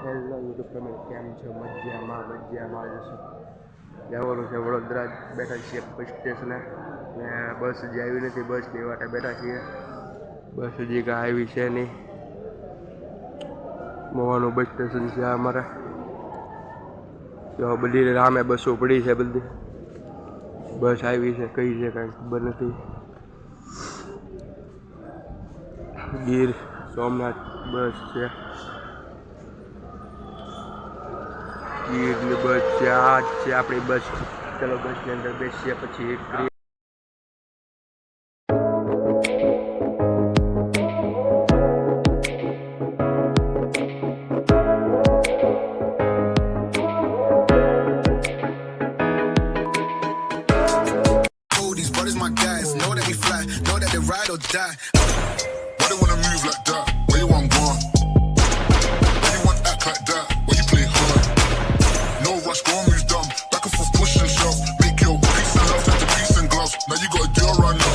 Hello YouTube family, કેમ છો? મજામાં જશો. જવાનું છે વડોદરા, બેઠા છીએ બસ સ્ટેશને ને બસ હજી આવી નથી, બસની વાટે બેઠા છીએ. બસ હજી કાંઈ આવી છે નહીં. મોવાનું બસ સ્ટેશન છે અમારે. તો બધી રામે બસો પડી છે, બધી બસ આવી છે, કઈ છે કાંઈ ખબર નથી. ગીર સોમનાથ બસ છે, ગીરની બસ છે, આ જ છે આપણી બસ. ચલો બસની અંદર બેસીએ પછી ride or die. Why they wanna move like that? Where you want gone? Why you want act like that? Why you play hard? No rush, go and move dumb. Back and forth, push and shove. Make your peace and love into peace and gloves. Now you gotta do a run now.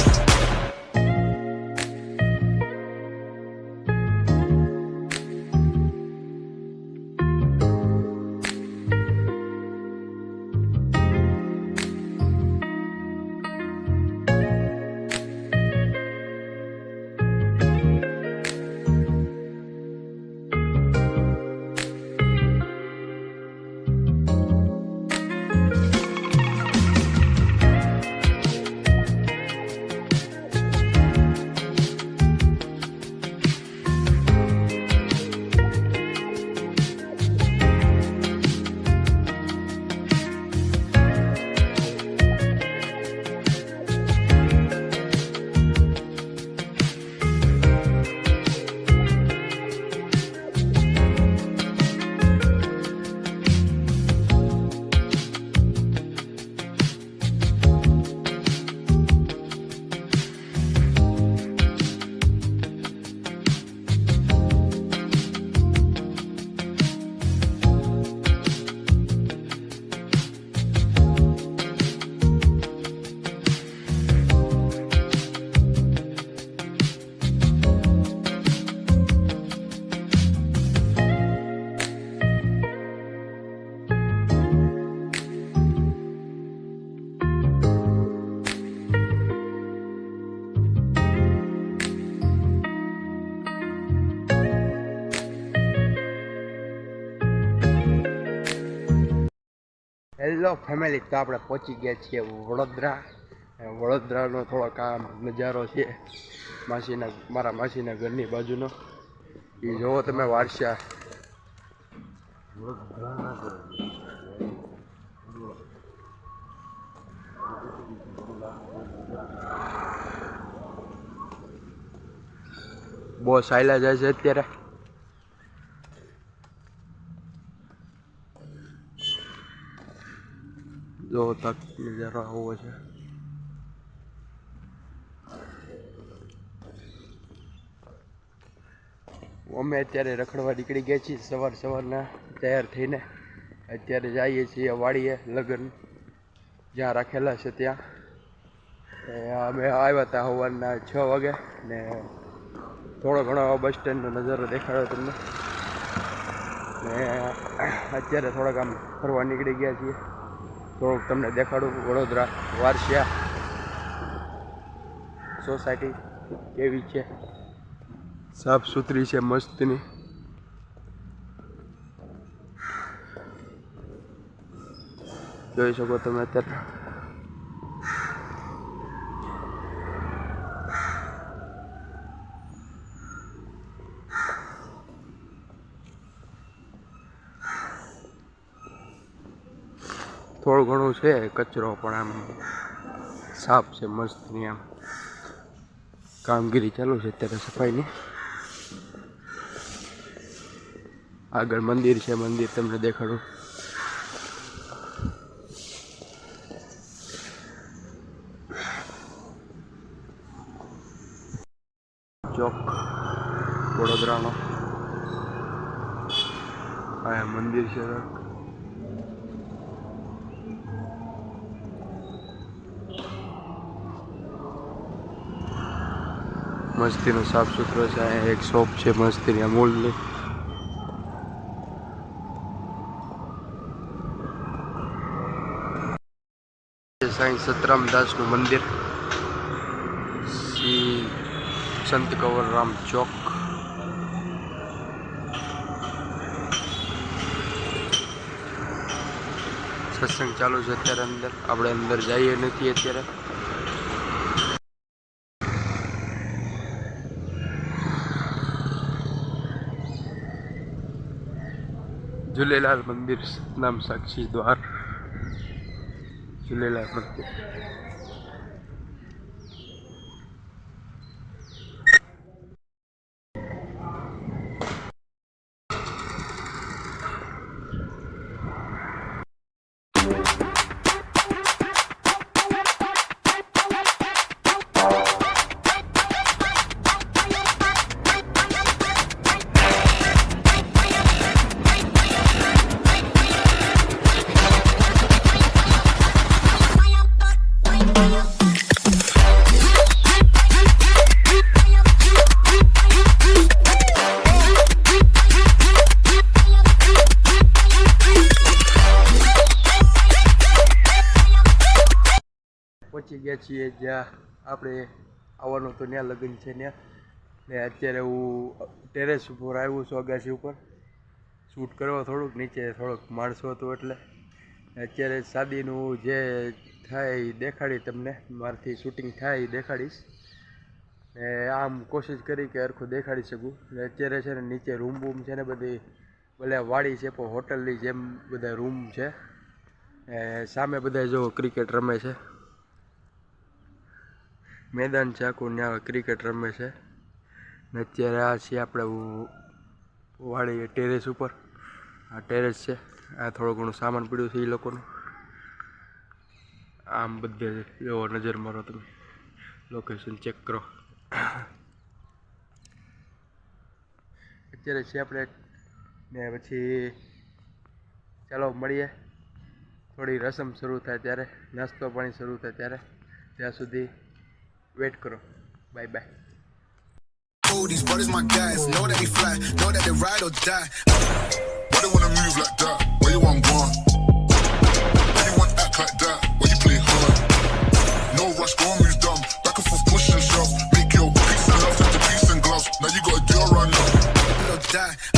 Hello family, તો આપણે પહોંચી ગયા છીએ વડોદરા. વડોદરાનો થોડોક આ નજારો છે મારા માસીના ઘરની બાજુનો. એ જોવો તમે, વારસા બહુ સાયલા જાય છે અત્યારે. જો તક નજારો આવો છે. અમે અત્યારે રખડવા નીકળી ગયા છીએ સવારના તૈયાર થઈને. અત્યારે જઈએ છીએ વાડીએ, લગ્ન જ્યાં રાખેલા છે ત્યાં. અમે આવ્યા હતા સવારના 6 વાગે ને થોડો ઘણો બસ સ્ટેન્ડનો નજારો દેખાડ્યો તમને. ને અત્યારે થોડાક આમ ફરવા નીકળી ગયા છીએ. થોડુંક તમને દેખાડું વડોદરા વારસિયા સોસાયટી કેવી છે, સાફ સુથરી છે, મસ્તની. જોઈ શકો તમે અત્યારે. થોડું ઘણું છે કચરો, પણ આમ સાફ છે, મસ્તની. આમ કામગીરી ચાલુ છે અત્યારે સફાઈની. આગળ મંદિર છે, મંદિર તમને દેખાડું. ચોક વડોદરાનો આ મંદિર છે. મસ્તીનો સાફ સુથરો છે. એક શોપ છે મસ્તીની અમૂલની. સાંઈ સતરામદાસનું મંદિર, શ્રી સંત કંવરરામ ચોક. સત્સંગ ચાલુ છે અત્યારે અંદર. આપણે અંદર જઈએ નથી અત્યારે. झूलेलाल मंदिर नाम साक्षी द्वार. झूलेलाल मंदिर પહોંચી ગયા છીએ જ્યાં આપણે આવવાનું તો ત્યાં લગ્ન છે ત્યાં. ને અત્યારે હું ટેરેસ ઉપર આવ્યો છું, અગાસી ઉપર શૂટ કરવા. થોડુંક નીચે થોડોક માણસો હતું એટલે અત્યારે શાદીનું જે થાય એ દેખાડી તમને. મારાથી શૂટિંગ થાય એ દેખાડીશ. ને આમ કોશિશ કરી કે હરખું દેખાડી શકું. ને અત્યારે છે ને નીચે રૂમ બૂમ છે ને બધી ભલે વાડી છે પણ હોટલની જેમ બધા રૂમ છે. સામે બધા જો ક્રિકેટ રમે છે, મેદાન છે આખું, ત્યાં ક્રિકેટ રમે છે. ને અત્યારે આ છીએ આપણે વાળી ટેરેસ ઉપર. આ ટેરેસ છે. આ થોડું ઘણું સામાન પડ્યું છે એ લોકોનું. આમ બધે એવો નજર મારો તમે, લોકેશન ચેક કરો. અત્યારે છે આપણે ને પછી ચાલો મળીએ થોડી રસમ શરૂ થાય ત્યારે, નાસ્તો પાણી શરૂ થાય ત્યારે. ત્યાં સુધી વેટ કરો. Bye bye. Oh, these brothers my guys. Know that they fly, know that they ride or die. Why they wanna move like that? Where you want gone? Why you want act like that? Why you play hard? No rush, go on, move dumb. Back and forth, push and shove. Make your peace and love into peace and gloves. Now you gotta do a run up. Die.